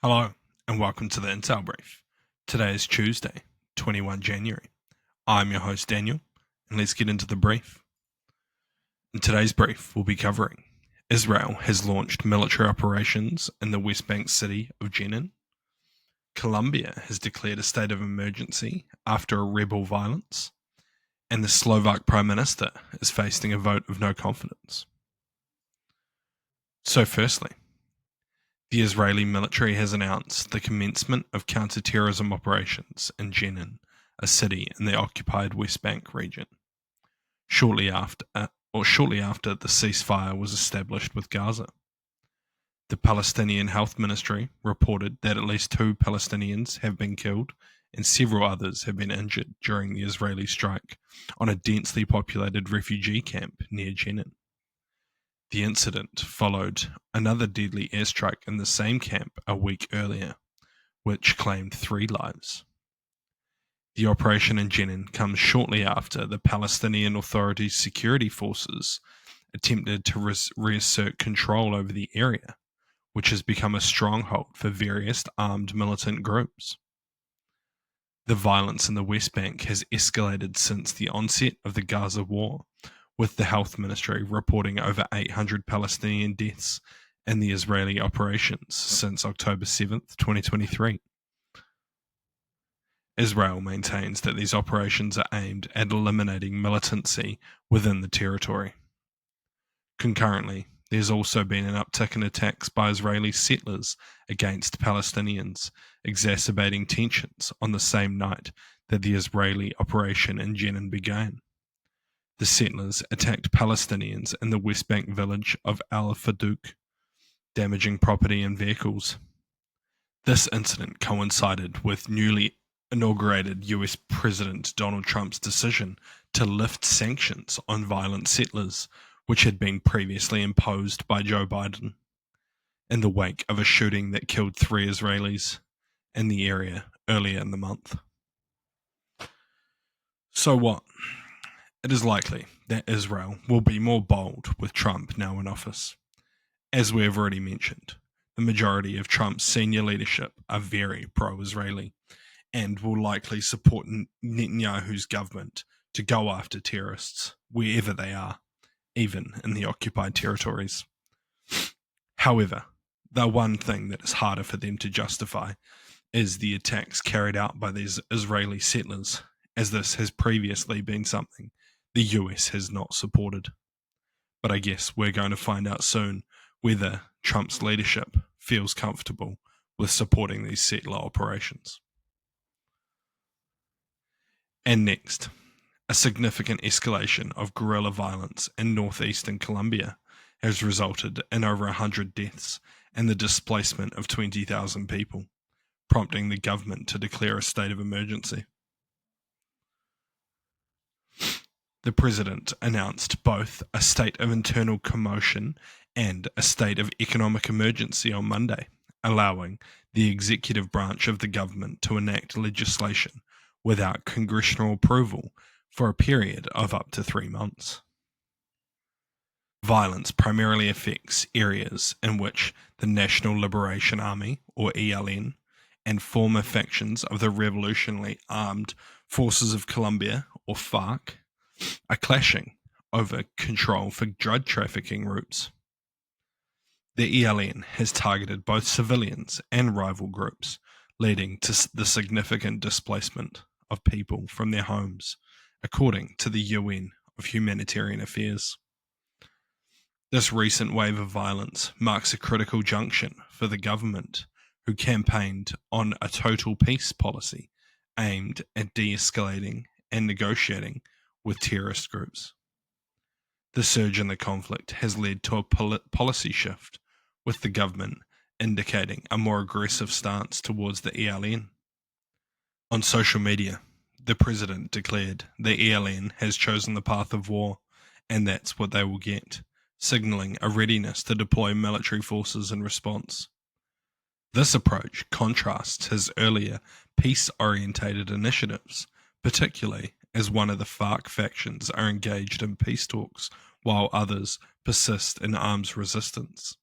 Hello, and welcome to the Intel Brief. Today is Tuesday, 21 January. I'm your host, Daniel, and let's get into the brief. In today's brief, we'll be covering Israel has launched military operations in the West Bank city of Jenin. Colombia has declared a state of emergency after a rebel violence. And the Slovak Prime Minister is facing a vote of no confidence. So firstly, the Israeli military has announced the commencement of counter-terrorism operations in Jenin, a city in the occupied West Bank region, shortly after the ceasefire was established with Gaza. The Palestinian Health Ministry reported that at least 2 Palestinians have been killed and several others have been injured during the Israeli strike on a densely populated refugee camp near Jenin. The incident followed another deadly airstrike in the same camp a week earlier, which claimed 3 lives. The operation in Jenin comes shortly after the Palestinian Authority's security forces attempted to reassert control over the area, which has become a stronghold for various armed militant groups. The violence in the West Bank has escalated since the onset of the Gaza war, with the Health Ministry reporting over 800 Palestinian deaths in the Israeli operations since October 7th, 2023. Israel maintains that these operations are aimed at eliminating militancy within the territory. Concurrently, there's also been an uptick in attacks by Israeli settlers against Palestinians, exacerbating tensions on the same night that the Israeli operation in Jenin began. The settlers attacked Palestinians in the West Bank village of Al-Fadouk, damaging property and vehicles. This incident coincided with newly inaugurated US President Donald Trump's decision to lift sanctions on violent settlers, which had been previously imposed by Joe Biden, in the wake of a shooting that killed 3 Israelis in the area earlier in the month. So what? It is likely that Israel will be more bold with Trump now in office. As we have already mentioned, the majority of Trump's senior leadership are very pro-Israeli and will likely support Netanyahu's government to go after terrorists wherever they are, even in the occupied territories. However, the one thing that is harder for them to justify is the attacks carried out by these Israeli settlers, as this has previously been something the US has not supported. But I guess we're going to find out soon whether Trump's leadership feels comfortable with supporting these settler operations. And next, a significant escalation of guerrilla violence in northeastern Colombia has resulted in over 100 deaths and the displacement of 20,000 people, prompting the government to declare a state of emergency. The president announced both a state of internal commotion and a state of economic emergency on Monday, allowing the executive branch of the government to enact legislation without congressional approval for a period of up to 3 months. Violence primarily affects areas in which the National Liberation Army, or ELN, and former factions of the Revolutionary Armed Forces of Colombia, or FARC, are clashing over control for drug trafficking routes. The ELN has targeted both civilians and rival groups, leading to the significant displacement of people from their homes, according to the UN of Humanitarian Affairs. This recent wave of violence marks a critical junction for the government, who campaigned on a total peace policy aimed at de-escalating and negotiating with terrorist groups. The surge in the conflict has led to a policy shift, with the government indicating a more aggressive stance towards the ELN. On social media, the president declared the ELN has chosen the path of war, and that's what they will get, signaling a readiness to deploy military forces in response. This approach contrasts his earlier peace-orientated initiatives, particularly as one of the FARC factions are engaged in peace talks while others persist in arms resistance.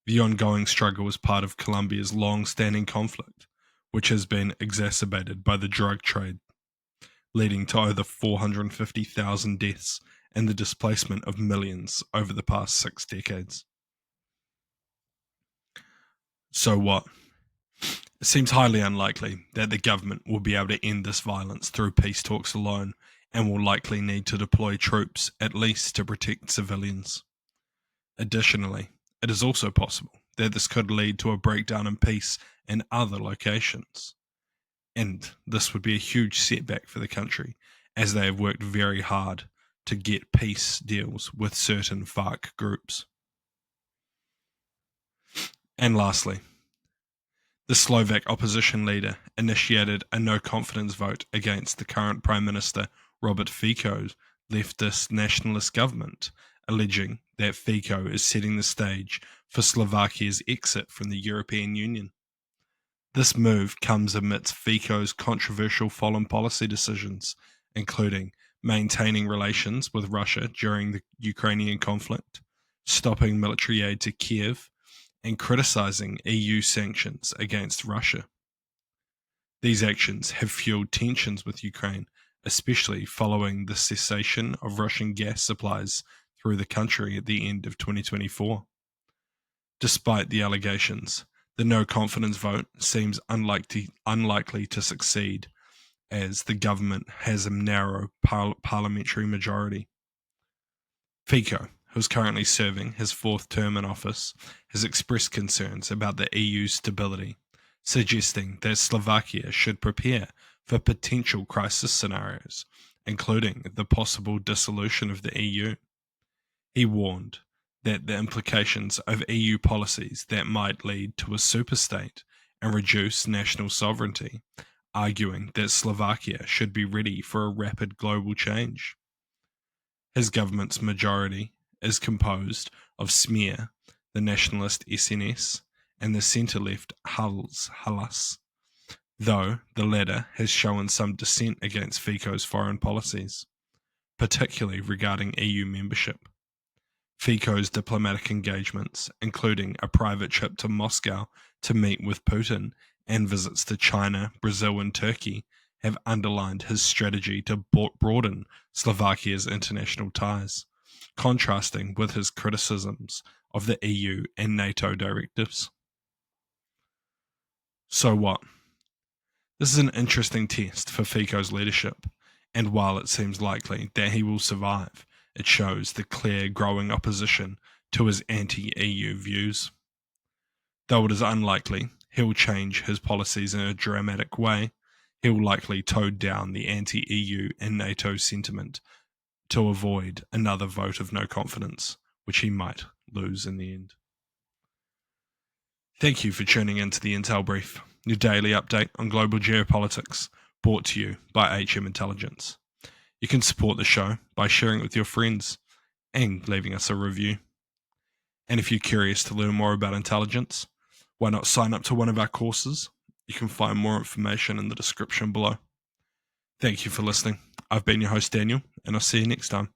The ongoing struggle is part of Colombia's long-standing conflict, which has been exacerbated by the drug trade, leading to over 450,000 deaths and the displacement of millions over the past 6 decades. So what? It seems highly unlikely that the government will be able to end this violence through peace talks alone, and will likely need to deploy troops at least to protect civilians. Additionally, it is also possible that this could lead to a breakdown in peace in other locations. And this would be a huge setback for the country, as they have worked very hard to get peace deals with certain FARC groups. And lastly, the Slovak opposition leader initiated a no-confidence vote against the current Prime Minister Robert Fico's leftist nationalist government, alleging that Fico is setting the stage for Slovakia's exit from the European Union. This move comes amidst Fico's controversial foreign policy decisions, including maintaining relations with Russia during the Ukrainian conflict, stopping military aid to Kiev, and criticizing EU sanctions against Russia. These actions have fueled tensions with Ukraine, especially following the cessation of Russian gas supplies through the country at the end of 2024. Despite the allegations, the no-confidence vote seems unlikely to succeed, as the government has a narrow parliamentary majority. Fico, who is currently serving his 4th term in office, has expressed concerns about the EU's stability, suggesting that Slovakia should prepare for potential crisis scenarios, including the possible dissolution of the EU. He warned that the implications of EU policies that might lead to a superstate and reduce national sovereignty, arguing that Slovakia should be ready for a rapid global change. His government's majority is composed of Smer, the nationalist SNS, and the centre-left Halas, though the latter has shown some dissent against Fico's foreign policies, particularly regarding EU membership. Fico's diplomatic engagements, including a private trip to Moscow to meet with Putin and visits to China, Brazil, and Turkey, have underlined his strategy to broaden Slovakia's international ties, contrasting with his criticisms of the EU and NATO directives. So what? This is an interesting test for Fico's leadership, and while it seems likely that he will survive, it shows the clear growing opposition to his anti-EU views. Though it is unlikely he'll change his policies in a dramatic way, he'll likely tone down the anti-EU and NATO sentiment to avoid another vote of no confidence, which he might lose in the end. Thank you for tuning into the Intel Brief, your daily update on global geopolitics, brought to you by HM Intelligence. You can support the show by sharing it with your friends and leaving us a review. And if you're curious to learn more about intelligence, why not sign up to one of our courses? You can find more information in the description below. Thank you for listening. I've been your host, Daniel, and I'll see you next time.